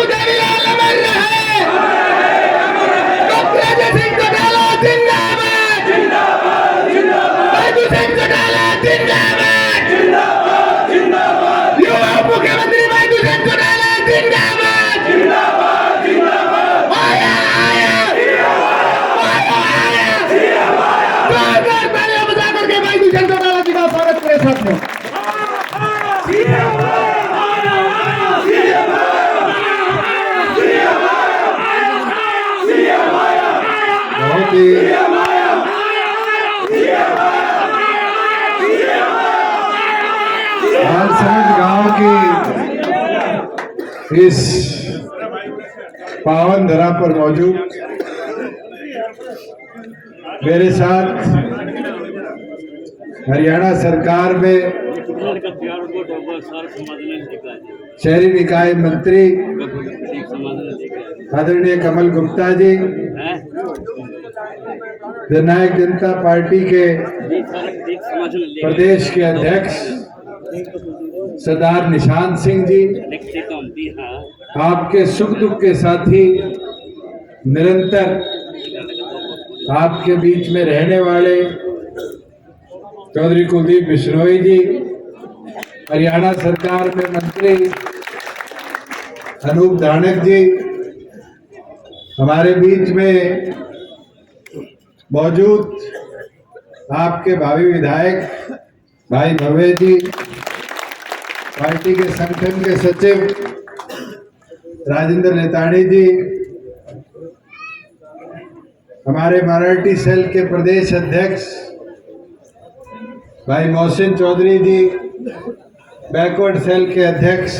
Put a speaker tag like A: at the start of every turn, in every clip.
A: देवीलाल अमर रहे, डॉक्टर अजय सिंह चौटाला जिंदाबाद, बैजू सिंह चौटाला जिंदाबाद, युवा मुख्यमंत्री बैजू सिंह चौटाला जिंदाबाद, आया आया जोरदार तालियां बजा करके बैजू सिंह चौटाला जी का स्वागत करें साथियों।
B: गांव की इस पावन धरा पर मौजूद मेरे साथ हरियाणा सरकार में शहरी निकाय मंत्री आदरणीय कमल गुप्ता जी, जननायक जनता पार्टी के प्रदेश के अध्यक्ष सरदार निशान सिंह जी, आपके सुख दुख के साथी, निरंतर आपके बीच में रहने वाले चौधरी कुलदीप बिश्नोई जी, हरियाणा सरकार में मंत्री अनूप धानक जी, हमारे बीच में मौजूद आपके भावी विधायक भाई भव्य जी, पार्टी के संगठन के सचिव राजेंद्र नेतानी जी, हमारे मराठी सेल के प्रदेश अध्यक्ष भाई मोहसिन चौधरी जी, बैकवर्ड सेल के अध्यक्ष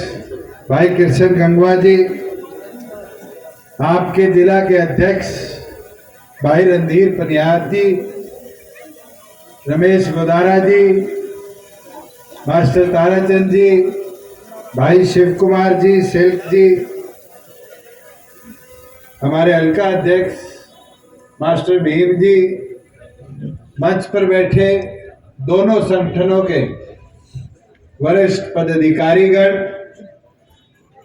B: भाई कृष्ण गंगवा जी, आपके जिला के अध्यक्ष भाई रणधीर पनियार जी, रमेश गोदारा जी, मास्टर ताराचंद जी, भाई शिव कुमार जी, सेल्फ जी, हमारे हल्का अध्यक्ष मास्टर भीम जी, मंच पर बैठे दोनों संगठनों के वरिष्ठ पदाधिकारीगण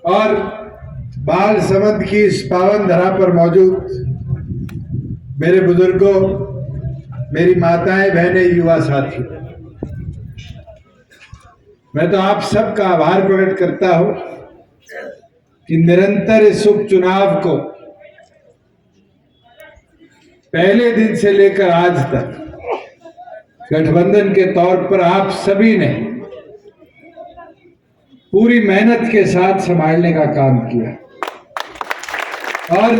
B: और बाल समाज की इस पावन धरा पर मौजूद मेरे बुजुर्गों, मेरी माताएं, बहनें, युवा साथी, मैं तो आप सबका आभार प्रकट करता हूं कि निरंतर इस उपचुनाव को पहले दिन से लेकर आज तक गठबंधन के तौर पर आप सभी ने पूरी मेहनत के साथ संभालने का काम किया और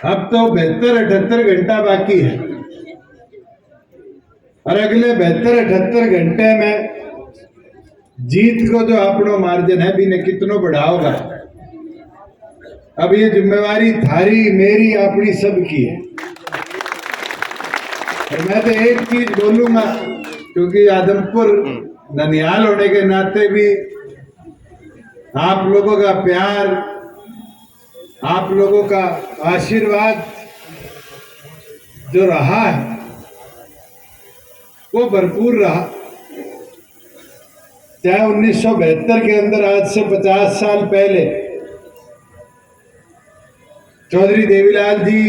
B: अब तो 72-78 घंटा बाकी है और अगले 72-78 घंटे में जीत को जो अपनो मार्जिन है भी ने कितनो बढ़ाओगा। अब ये जिम्मेवारी थारी, मेरी, अपनी सबकी है और मैं तो एक चीज बोलूंगा, क्योंकि आदमपुर ननिहाल होने के नाते भी आप लोगों का प्यार, आप लोगों का आशीर्वाद जो रहा है वो भरपूर रहा। चाहे 1972 के अंदर आज से 50 साल पहले चौधरी देवीलाल जी,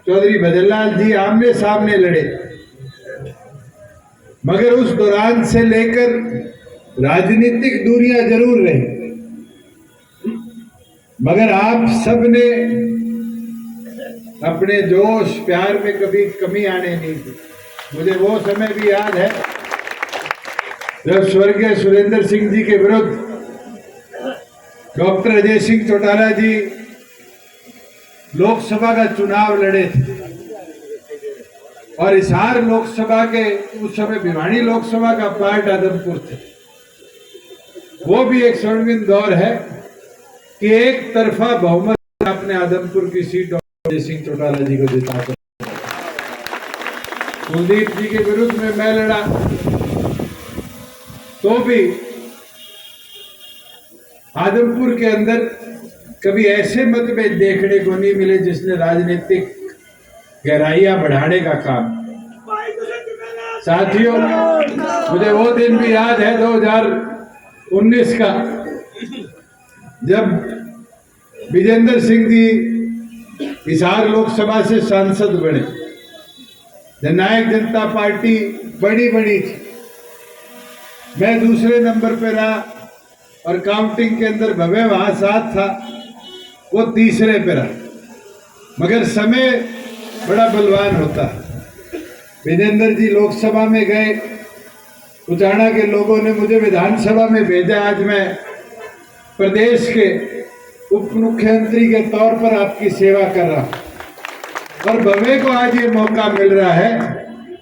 B: चौधरी भजनलाल जी आमने सामने लड़े, मगर उस दौरान से लेकर राजनीतिक दूरियां जरूर रही, मगर आप सब ने अपने जोश प्यार में कभी कमी आने नहीं दी। मुझे वो समय भी याद है जब स्वर्गीय सुरेंद्र सिंह जी के विरुद्ध डॉक्टर अजय सिंह चौटाला जी लोकसभा का चुनाव लड़े थे और हिसार लोकसभा के उस समय भिवानी लोकसभा का पार्ट आदमपुर थे। वो भी एक स्वर्णिम दौर है कि एक तरफा बहुमत अपने आदमपुर की सीट डॉक्टर अजय सिंह चौटाला जी को जिताकर कुलदीप जी के विरुद्ध में मैं लड़ा तो भी आदमपुर के अंदर कभी ऐसे मतभेद देखने को नहीं मिले जिसने राजनीतिक गहराइयां बढ़ाने का काम। साथियों, मुझे वो दिन भी याद है 2019 का, जब विजेंद्र सिंह जी हिसार लोकसभा से सांसद बने, जननायक जनता पार्टी बड़ी बड़ी थी, मैं दूसरे नंबर पे रहा और काउंटिंग के अंदर भव्य वहां साथ था, वो तीसरे पे रहा। मगर समय बड़ा बलवान होता है। विजेंद्र जी लोकसभा में गए, उचाना के लोगों ने मुझे विधानसभा में भेजा। आज मैं प्रदेश के उप मुख्यमंत्री के तौर पर आपकी सेवा कर रहा हूं और भव्य को आज ये मौका मिल रहा है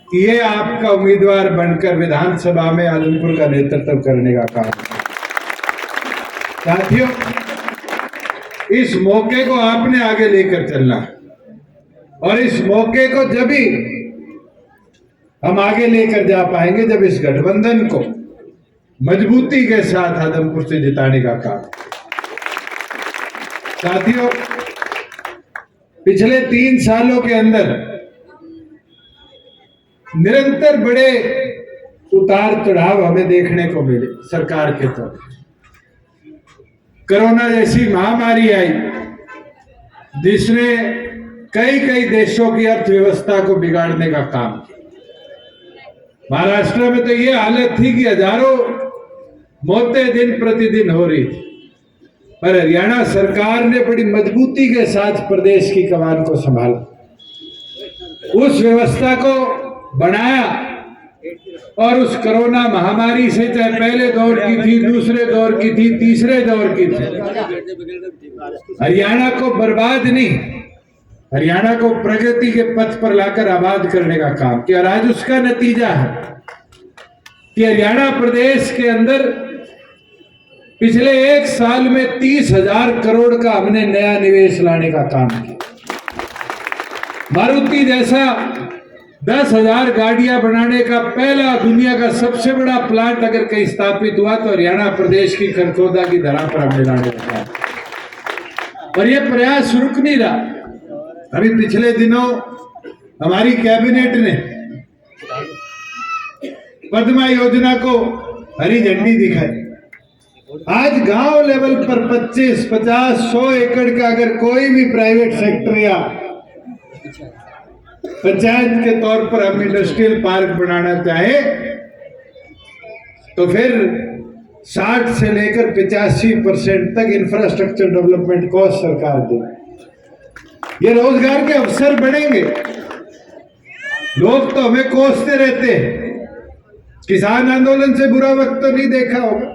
B: कि ये आपका उम्मीदवार बनकर विधानसभा में आदमपुर का नेतृत्व करने का काम। साथियों, इस मौके को आपने आगे लेकर चलना और इस मौके को जब भी हम आगे लेकर जा पाएंगे जब इस गठबंधन को मजबूती के साथ आदमपुर से जिताने का काम। साथियों, पिछले 3 सालों के अंदर निरंतर बड़े उतार चढ़ाव हमें देखने को मिले। सरकार के तौर कोरोना जैसी महामारी आई जिसने कई देशों की अर्थव्यवस्था को बिगाड़ने का काम किया। महाराष्ट्र में तो ये हालत थी कि हजारों मौतें दिन प्रतिदिन हो रही थी, पर हरियाणा सरकार ने बड़ी मजबूती के साथ प्रदेश की कमान को संभाला, उस व्यवस्था को बनाया और उस कोरोना महामारी से चाहे पहले दौर की थी, दूसरे दौर की थी, तीसरे दौर की थी, हरियाणा को बर्बाद नहीं, हरियाणा को प्रगति के पथ पर लाकर आबाद करने का काम किया। और आज उसका नतीजा है कि हरियाणा प्रदेश के अंदर पिछले 1 साल में 30,000 करोड़ का हमने नया निवेश लाने का काम किया। मारुति जैसा 10,000 गाड़ियां बनाने का पहला दुनिया का सबसे बड़ा प्लांट अगर कहीं स्थापित हुआ तो हरियाणा प्रदेश की खरखोदा की धरा पर हमने लाने का काम। और यह प्रयास रुक नहीं रहा। अभी पिछले दिनों हमारी कैबिनेट ने पद्मा योजना को हरी झंडी दिखाई। आज गांव लेवल पर 25, 50, 100 एकड़ का अगर कोई भी प्राइवेट सेक्टर या पंचायत के तौर पर हम इंडस्ट्रियल पार्क बनाना चाहे तो फिर 60 से लेकर 85% तक इंफ्रास्ट्रक्चर डेवलपमेंट कॉस्ट सरकार देगी। ये रोजगार के अवसर बढ़ेंगे। लोग तो हमें कोसते रहते हैं, किसान आंदोलन से बुरा वक्त तो नहीं देखा होगा।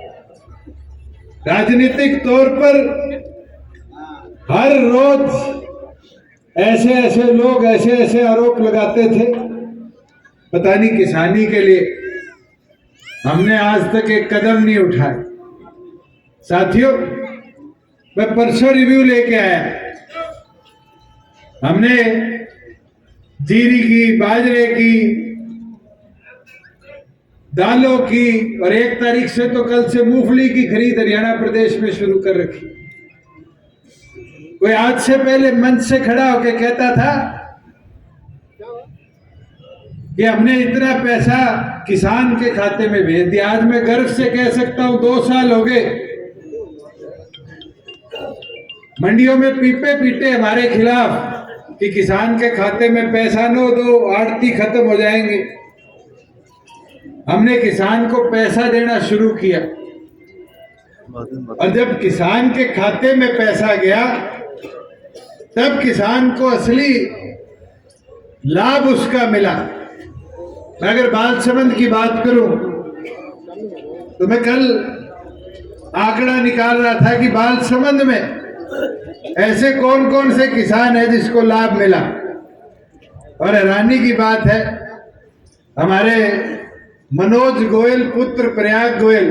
B: राजनीतिक तौर पर हर रोज ऐसे लोग ऐसे आरोप लगाते थे। पता नहीं किसानी के लिए हमने आज तक एक कदम नहीं उठाया। साथियों, मैं परसों रिव्यू लेके आया। हमने जीरी की, बाजरे की, दालों की और 1 तारीख से तो कल से मूंगफली की खरीद हरियाणा प्रदेश में शुरू कर रखी। कोई आज से पहले मंच से खड़ा होकर कहता था कि हमने इतना पैसा किसान के खाते में भेज दिया। आज मैं गर्व से कह सकता हूं 2 साल हो गए मंडियों में पीपे पीटे हमारे खिलाफ कि किसान के खाते में पैसा न दो, आड़ती खत्म हो जाएंगे। हमने किसान को पैसा देना शुरू किया और जब किसान के खाते में पैसा गया तब किसान को असली लाभ उसका मिला। मैं अगर बालसमंद की बात करूं तो मैं कल आंकड़ा निकाल रहा था कि बालसमंद में ऐसे कौन कौन से किसान है जिसको लाभ मिला। और हैरानी की बात है, हमारे मनोज गोयल पुत्र प्रयाग गोयल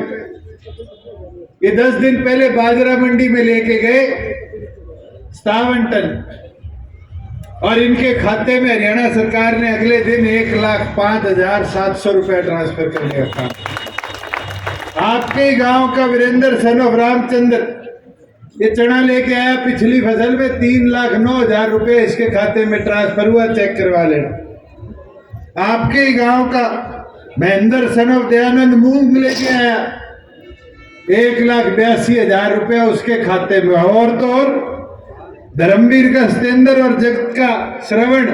B: ये 10 दिन पहले बाजरा मंडी में लेके गए 57 टन और इनके खाते में हरियाणा सरकार ने अगले दिन 1,05,700 रुपया ट्रांसफर कर दिया। आपके गांव का वीरेंद्र सन ऑफ रामचंद्र ये चना लेके आया, पिछली फसल में 3,09,000 रुपए इसके खाते में ट्रांसफर हुआ, चेक करवा लेना। आपके ही गांव का महेंद्र सन ऑफ दयानंद मूंग लेके आया 1,82,000 रुपया उसके खाते में। और तो और धर्मवीर का सतेंद्र और जगत का श्रवण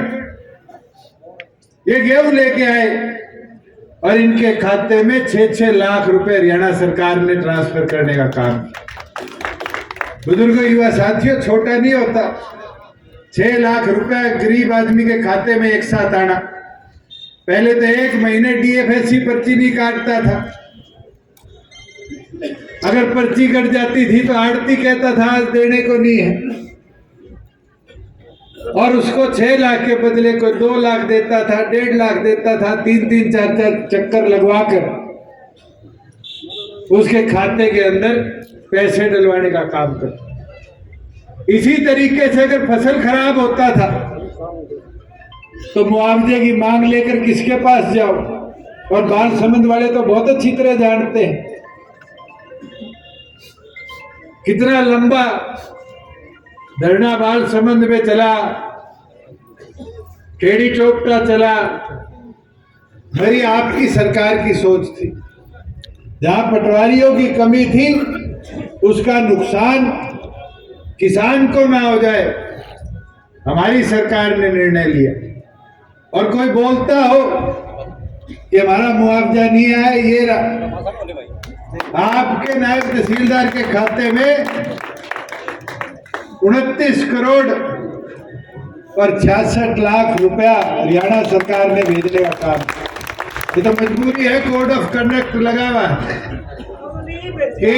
B: ये गेहूं लेके आए और इनके खाते में 6-6 लाख रुपए हरियाणा सरकार ने ट्रांसफर करने का काम। बुजुर्गों, युवा साथियों, छोटा नहीं होता। 6 लाख रुपए गरीब आदमी के खाते में एक साथ आना। पहले तो 1 महीने डीएफएससी पर्ची नहीं काटता था। अगर पर्ची कट जाती थी तो आड़ती कहता था आज देने को नहीं है, और उसको 6 लाख के बदले कोई 2 लाख देता था, 1.5 लाख देता था। 3-3, 4-4 चक्कर लगवाकर उसके खाते के अंदर पैसे डलवाने का काम करता। इसी तरीके से अगर फसल खराब होता था तो मुआवजे की मांग लेकर किसके पास जाओ, और बालसमंद वाले तो बहुत अच्छी तरह जानते हैं कितना लंबा धरना बालसमंद में चला, केड़ी चौपटा चला। मेरी आपकी सरकार की सोच थी, जहां पटवारियों की कमी थी उसका नुकसान किसान को ना हो जाए, हमारी सरकार ने निर्णय लिया। और कोई बोलता हो कि हमारा मुआवजा नहीं आया, ये आपके नायब तहसीलदार के खाते में 29 करोड़ और 66 लाख रुपया हरियाणा सरकार ने भेजने का काम। ये तो मजबूरी है, कोड ऑफ कंडक्ट लगा हुआ है कि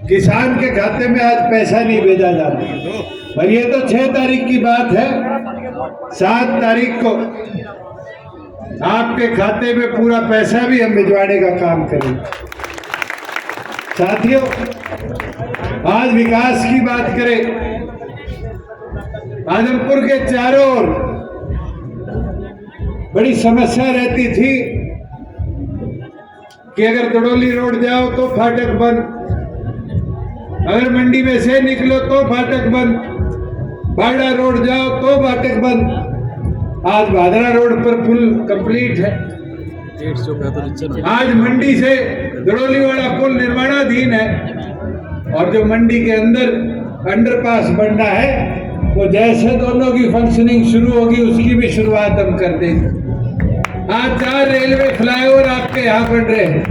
B: किसान के खाते में आज पैसा नहीं भेजा जाता। पर ये तो 6 तारीख की बात है, 7 तारीख को आपके खाते में पूरा पैसा भी हम भिजवाने का काम करेंगे। साथियों, आज विकास की बात करें, आजमपुर के चारों ओर बड़ी समस्या रहती थी कि अगर दड़ोली रोड जाओ तो फाटक बंद, अगर मंडी में से निकलो तो फाटक बंद, बाड़ा रोड जाओ तो फाटक बंद। आज भादरा रोड पर पुल कंप्लीट है। आज मंडी से दड़ोली वाला पुल निर्माणाधीन है, और जो मंडी के अंदर अंडरपास बनना है वो जैसे दोनों की फंक्शनिंग शुरू होगी उसकी भी शुरुआत हम कर देंगे। आज 4 रेलवे फ्लाईओवर आपके यहाँ बन रहे हैं,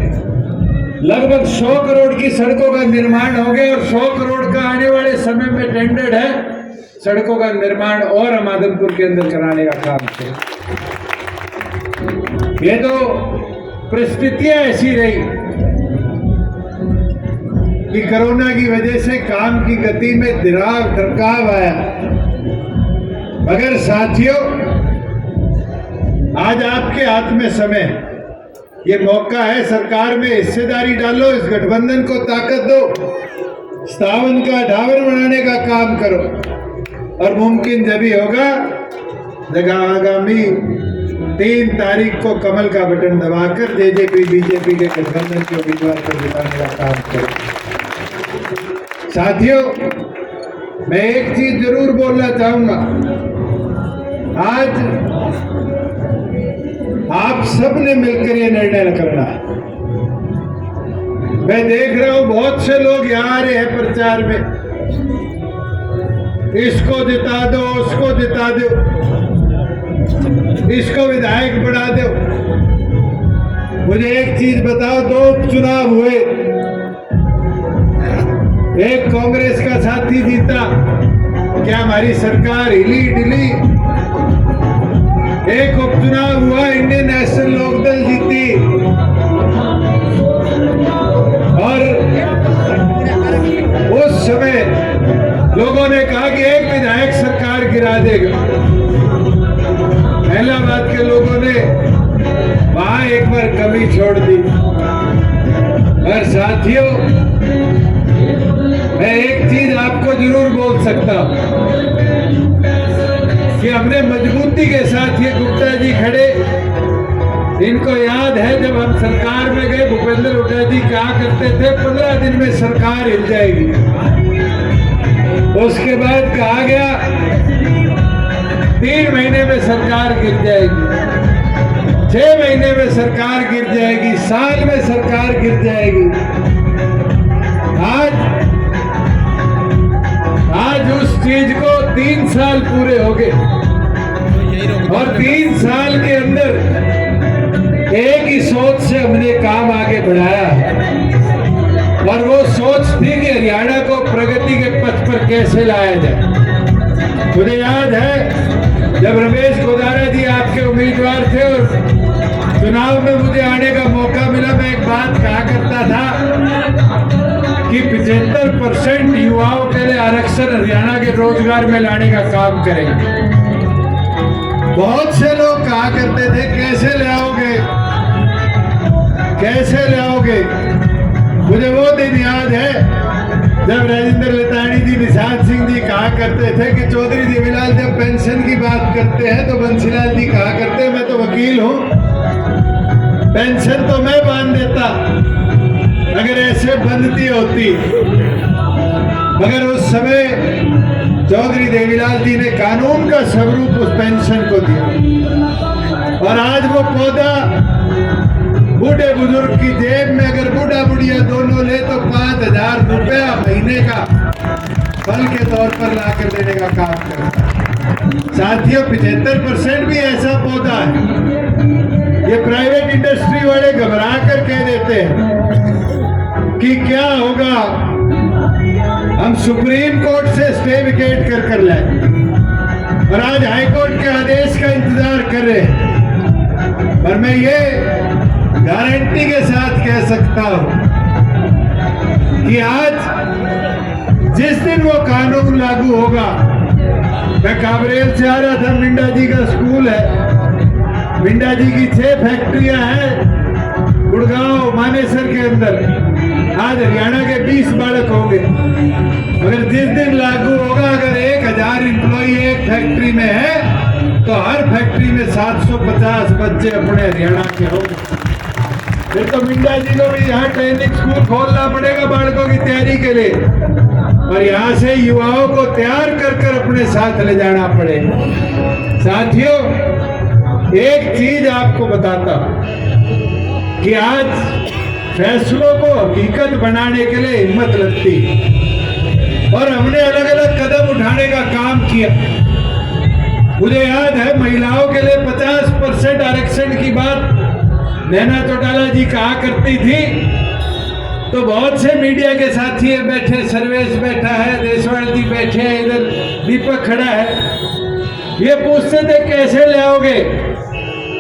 B: लगभग 100 करोड़ की सड़कों का निर्माण हो गया, और 100 करोड़ का आने वाले समय में टेंडर है सड़कों का निर्माण और हम आदमपुर के अंदर कराने का काम करें। ये तो परिस्थितियां ऐसी रही कि कोरोना की वजह से काम की गति में दरकाव आया। मगर साथियों, आज आपके हाथ में समय, ये मौका है, सरकार में हिस्सेदारी डालो, इस गठबंधन को ताकत दो, 57 का 58 बनाने का काम करो, और मुमकिन जब ही होगा जब आगामी 3 तारीख को कमल का बटन दबाकर जेजेपी बीजेपी के गठबंधन के उम्मीदवार को जिताने का काम करो। साथियों, मैं एक चीज जरूर बोलना चाहूंगा, आज आप सब ने मिलकर ये निर्णय करना है। मैं देख रहा हूं बहुत से लोग यहाँ आ रहे हैं प्रचार में, इसको जिता दो, उसको जिता दो, इसको विधायक बना दो। मुझे एक चीज बताओ, 2 उपचुनाव हुए, एक कांग्रेस का साथी जीता, क्या हमारी सरकार हिली डिली? एक उपचुनाव हुआ, इंडियन नेशनल लोकदल जीती, और उस समय लोगों ने कहा कि एक विधायक सरकार गिरा देगा। इलाहाबाद के लोगों ने वहां एक बार कमी छोड़ दी। और साथियों, मैं एक चीज आपको जरूर बोल सकता हूं कि हमने मजबूती के साथ, ये गुप्ता जी खड़े, इनको याद है जब हम सरकार में गए, भूपेंद्र हुड्डा जी कहा करते थे 15 दिन में सरकार हिल जाएगी। उसके बाद कहा गया 3 महीने में सरकार गिर जाएगी, 6 महीने में सरकार गिर जाएगी, साल में सरकार गिर जाएगी। आज पूरे हो गए और 3 साल के अंदर एक ही सोच से हमने काम आगे बढ़ाया और वो सोच थी कि हरियाणा को प्रगति के पथ पर कैसे लाया जाए। मुझे याद है जब रमेश गोदारा जी आपके उम्मीदवार थे और चुनाव में मुझे आने का मौका मिला, मैं एक बात कहा करता था कि 75% युवाओं के लिए आरक्षण हरियाणा के रोजगार में लाने का काम करेंगे। बहुत से लोग कहा करते थे कैसे ले आओगे, कैसे ले आओगे। मुझे वो दिन याद है जब राजेंद्र लतानी जी, निषाद सिंह जी कहा करते थे कि चौधरी देवीलाल जब पेंशन की बात करते हैं तो बंसीलाल जी कहा करते हैं मैं तो वकील हूं, पेंशन तो मैं बांध देता अगर ऐसे बंधती होती। मगर उस समय चौधरी देवीलाल जी ने कानून का स्वरूप उस पेंशन को दिया और आज वो पौधा बूढ़े बुजुर्ग की जेब में अगर बूढ़ा बुढ़िया दोनों ले तो 5,000 रुपया महीने का फल के तौर पर लाकर देने का काम करता है। साथियों 75% भी ऐसा पौधा है। ये प्राइवेट इंडस्ट्री वाले घबरा कर कह देते हैं कि क्या होगा, हम सुप्रीम कोर्ट से स्टे विकेट कर लाए और आज हाई कोर्ट के आदेश का इंतजार कर रहे हैं। पर मैं ये गारंटी के साथ कह सकता हूं कि आज जिस दिन वो कानून लागू होगा, मैं काबरेल से आ रहा था, मिंडा जी का स्कूल है, मिंडा जी की 6 फैक्ट्रियां हैं गुड़गांव मानेसर के अंदर, आज हरियाणा के 20 बालक होंगे। मगर जिस दिन लागू होगा, अगर 1000 एम्प्लॉई एक फैक्ट्री में है तो हर फैक्ट्री में 750 बच्चे अपने हरियाणा के होंगे। फिर तो मिंडा जी को भी यहाँ ट्रेनिंग स्कूल खोलना पड़ेगा बालकों की तैयारी के लिए और यहाँ से युवाओं को तैयार कर अपने साथ ले जाना पड़ेगा। साथियों, एक चीज आपको बताता हूं कि आज फैसलों को हकीकत बनाने के लिए हिम्मत लगती है और हमने अलग अलग कदम उठाने का काम किया। मुझे याद है महिलाओं के लिए 50% आरक्षण की बात नैना चौटाला जी कहा करती थी, तो बहुत से मीडिया के साथी बैठे, सर्वेश बैठा है, देशवाल जी बैठे हैं, इधर दीपक खड़ा है, ये पूछते थे कैसे ले आओगे।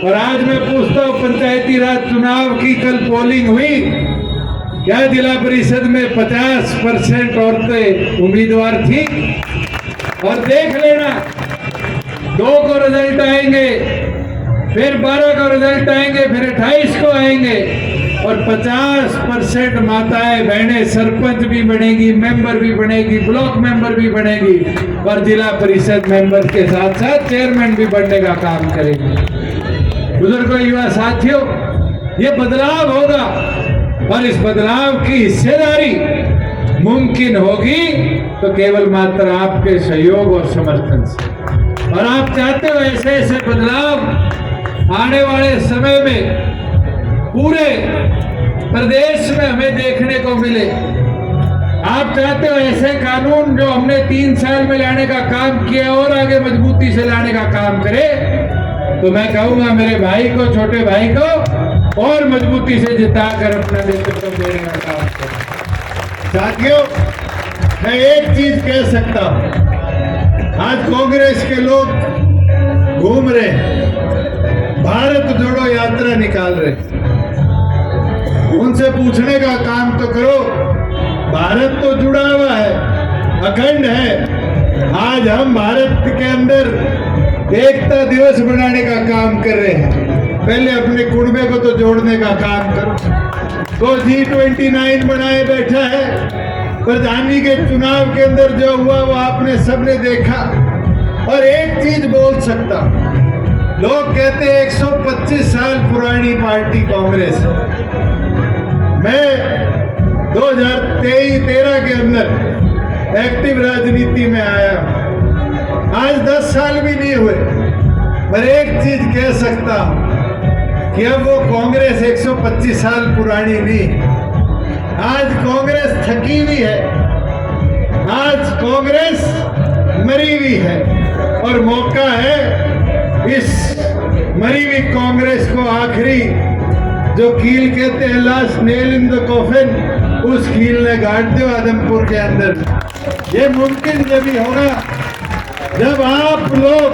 B: और आज मैं पूछता हूँ, पंचायती राज चुनाव की कल पोलिंग हुई, क्या जिला परिषद में 50% औरतें उम्मीदवार थी? और देख लेना 2 को रिजल्ट आएंगे, फिर 12 को रिजल्ट आएंगे, फिर 28 को आएंगे और 50% माताएं बहनें सरपंच भी बनेगी, मेंबर भी बनेगी, ब्लॉक मेंबर भी बनेगी और जिला परिषद मेंबर के साथ साथ चेयरमैन भी बनने का काम करेंगे। बुजुर्गों, युवा साथियों, ये बदलाव होगा और इस बदलाव की हिस्सेदारी मुमकिन होगी तो केवल मात्र आपके सहयोग और समर्थन से। और आप चाहते हो ऐसे ऐसे बदलाव आने वाले समय में पूरे प्रदेश में हमें देखने को मिले। आप चाहते हो ऐसे कानून जो हमने 3 साल में लाने का काम किया और आगे मजबूती से लाने का काम करे, तो मैं कहूंगा मेरे भाई को, छोटे भाई को और मजबूती से जिताकर अपना नेतृत्व देने का काम करें। साथियों, मैं एक चीज कह सकता हूं, आज कांग्रेस के लोग घूम रहे हैं, भारत जोड़ो यात्रा निकाल रहे, उनसे पूछने का काम तो करो। भारत तो जुड़ा हुआ है, अखंड है। आज हम भारत के अंदर एकता दिवस बनाने का काम कर रहे हैं। पहले अपने कुनबे को तो जोड़ने का काम करो। तो G29 बनाए बैठा है, प्रधानी के चुनाव के अंदर जो हुआ वो आपने सबने देखा। और एक चीज बोल सकता, लोग कहते हैं 125 साल पुरानी पार्टी कांग्रेस। मैं 2013 के अंदर एक्टिव राजनीति में आया, आज 10 साल भी नहीं हुए, पर एक चीज कह सकता हूं कि अब वो कांग्रेस 125 साल पुरानी नहीं, आज कांग्रेस थकी हुई है, आज कांग्रेस मरी हुई है। और मौका है इस मरी हुई कांग्रेस को आखिरी जो कील कहते हैं last nail in the coffin, उस कील ने गाड़ दो आदमपुर के अंदर। ये मुमकिन जब ही होगा जब आप लोग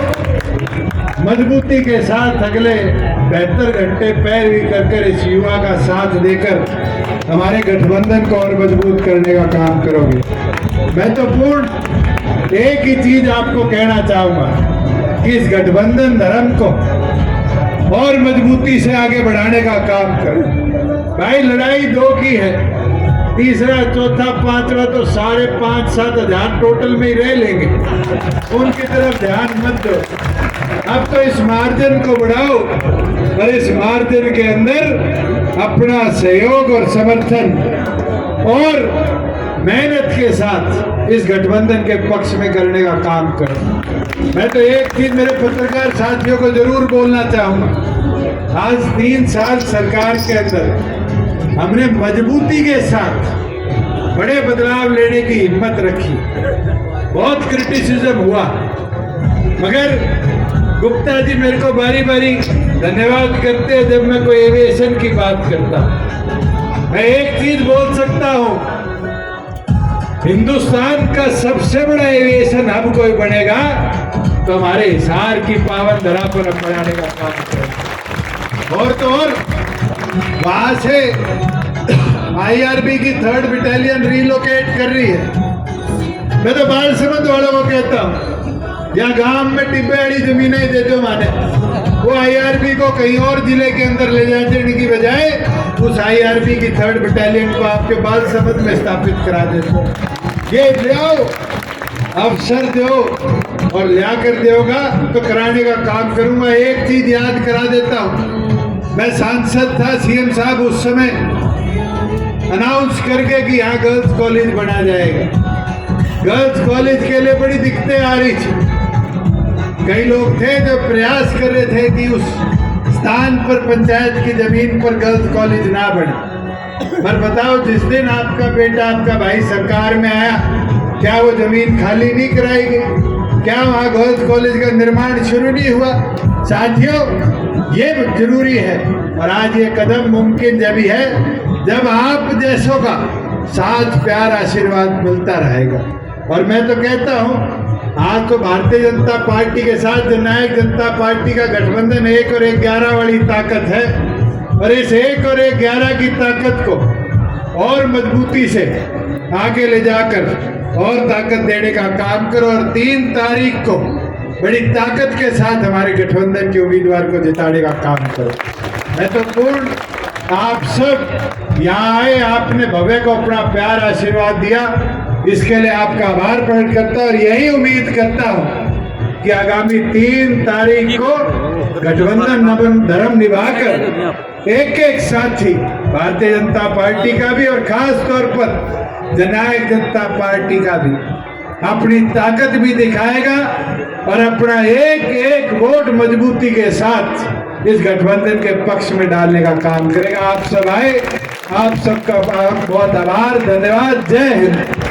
B: मजबूती के साथ अगले 72 घंटे पैरवी कर इस युवा का साथ देकर हमारे गठबंधन को और मजबूत करने का काम करोगे। मैं तो पूर्ण एक ही चीज आपको कहना चाहूंगा कि इस गठबंधन धर्म को और मजबूती से आगे बढ़ाने का काम करो। भाई लड़ाई दो की है, तीसरा चौथा पांचवा तो सारे 5-7 हजार टोटल में ही रह लेंगे, उनकी तरफ ध्यान मत दो। अब तो इस मार्जिन को बढ़ाओ और इस मार्जिन के अंदर अपना सहयोग और समर्थन और मेहनत के साथ इस गठबंधन के पक्ष में करने का काम करो। मैं तो एक चीज मेरे पत्रकार साथियों को जरूर बोलना चाहूंगा, आज 3 साल सरकार के अंदर हमने मजबूती के साथ बड़े बदलाव लेने की हिम्मत रखी। बहुत क्रिटिसिज्म हुआ, मगर गुप्ता जी मेरे को बारी बारी धन्यवाद करते हैं जब मैं कोई एविएशन की बात करता हूं। मैं एक चीज बोल सकता हूं, हिंदुस्तान का सबसे बड़ा एविएशन हब कोई बनेगा तो हमारे हिसार की पावन धरा पर हम बनाने का काम करेंगे। और तो और वहां से आईआरबी की 3rd बटालियन रिलोकेट कर रही है। मैं तो बालसमंद वालों को कहता हूं, या गांव में टिब्बे वाली जमीनें दे दो माने, वो आईआरबी को कहीं और जिले के अंदर ले जाने की बजाय उस आईआरबी की 3rd बटालियन को आपके बालसमंद में स्थापित करा देते। ये लियाओ, अवसर दो और लिया कर देगा तो कराने का काम करूंगा। एक चीज याद करा देता हूं, मैं सांसद था, सीएम साहब उस समय अनाउंस करके कि यहाँ गर्ल्स कॉलेज बना जाएगा। गर्ल्स कॉलेज के लिए बड़ी दिक्कतें आ रही थी। कई लोग थे जो प्रयास कर रहे थे कि उस स्थान पर पंचायत की जमीन पर गर्ल्स कॉलेज ना बने। पर बताओ, जिस दिन आपका बेटा आपका भाई सरकार में आया, क्या वो जमीन खाली नहीं कराई गई? क्या वहाँ गर्ल्स कॉलेज का निर्माण शुरू नहीं हुआ? साथियों, ये जरूरी है और आज ये कदम मुमकिन जब ही है जब आप जैसों का साथ प्यार आशीर्वाद मिलता रहेगा। और मैं तो कहता हूँ, आज तो भारतीय जनता पार्टी के साथ जननायक जनता पार्टी का गठबंधन 1 और 11 वाली ताकत है और इस 1 और 11 की ताकत को और मजबूती से आगे ले जाकर और ताकत देने का काम करो और 3 तारीख को बड़ी ताकत के साथ हमारे गठबंधन के उम्मीदवार को जिताने का काम करो। मैं तो पूर्ण आप सब यहाँ आए, आपने भव्य को अपना प्यार आशीर्वाद दिया, इसके लिए आपका आभार प्रकट करता हूं और यही उम्मीद करता हूं कि आगामी 3 तारीख को गठबंधन धर्म निभाकर एक साथी भारतीय जनता पार्टी का भी और खास तौर पर जननायक जनता पार्टी का भी अपनी ताकत भी दिखाएगा और अपना एक वोट मजबूती के साथ इस गठबंधन के पक्ष में डालने का काम करेगा। आप सब आए, आप सबका बहुत आभार, धन्यवाद, जय हिंद।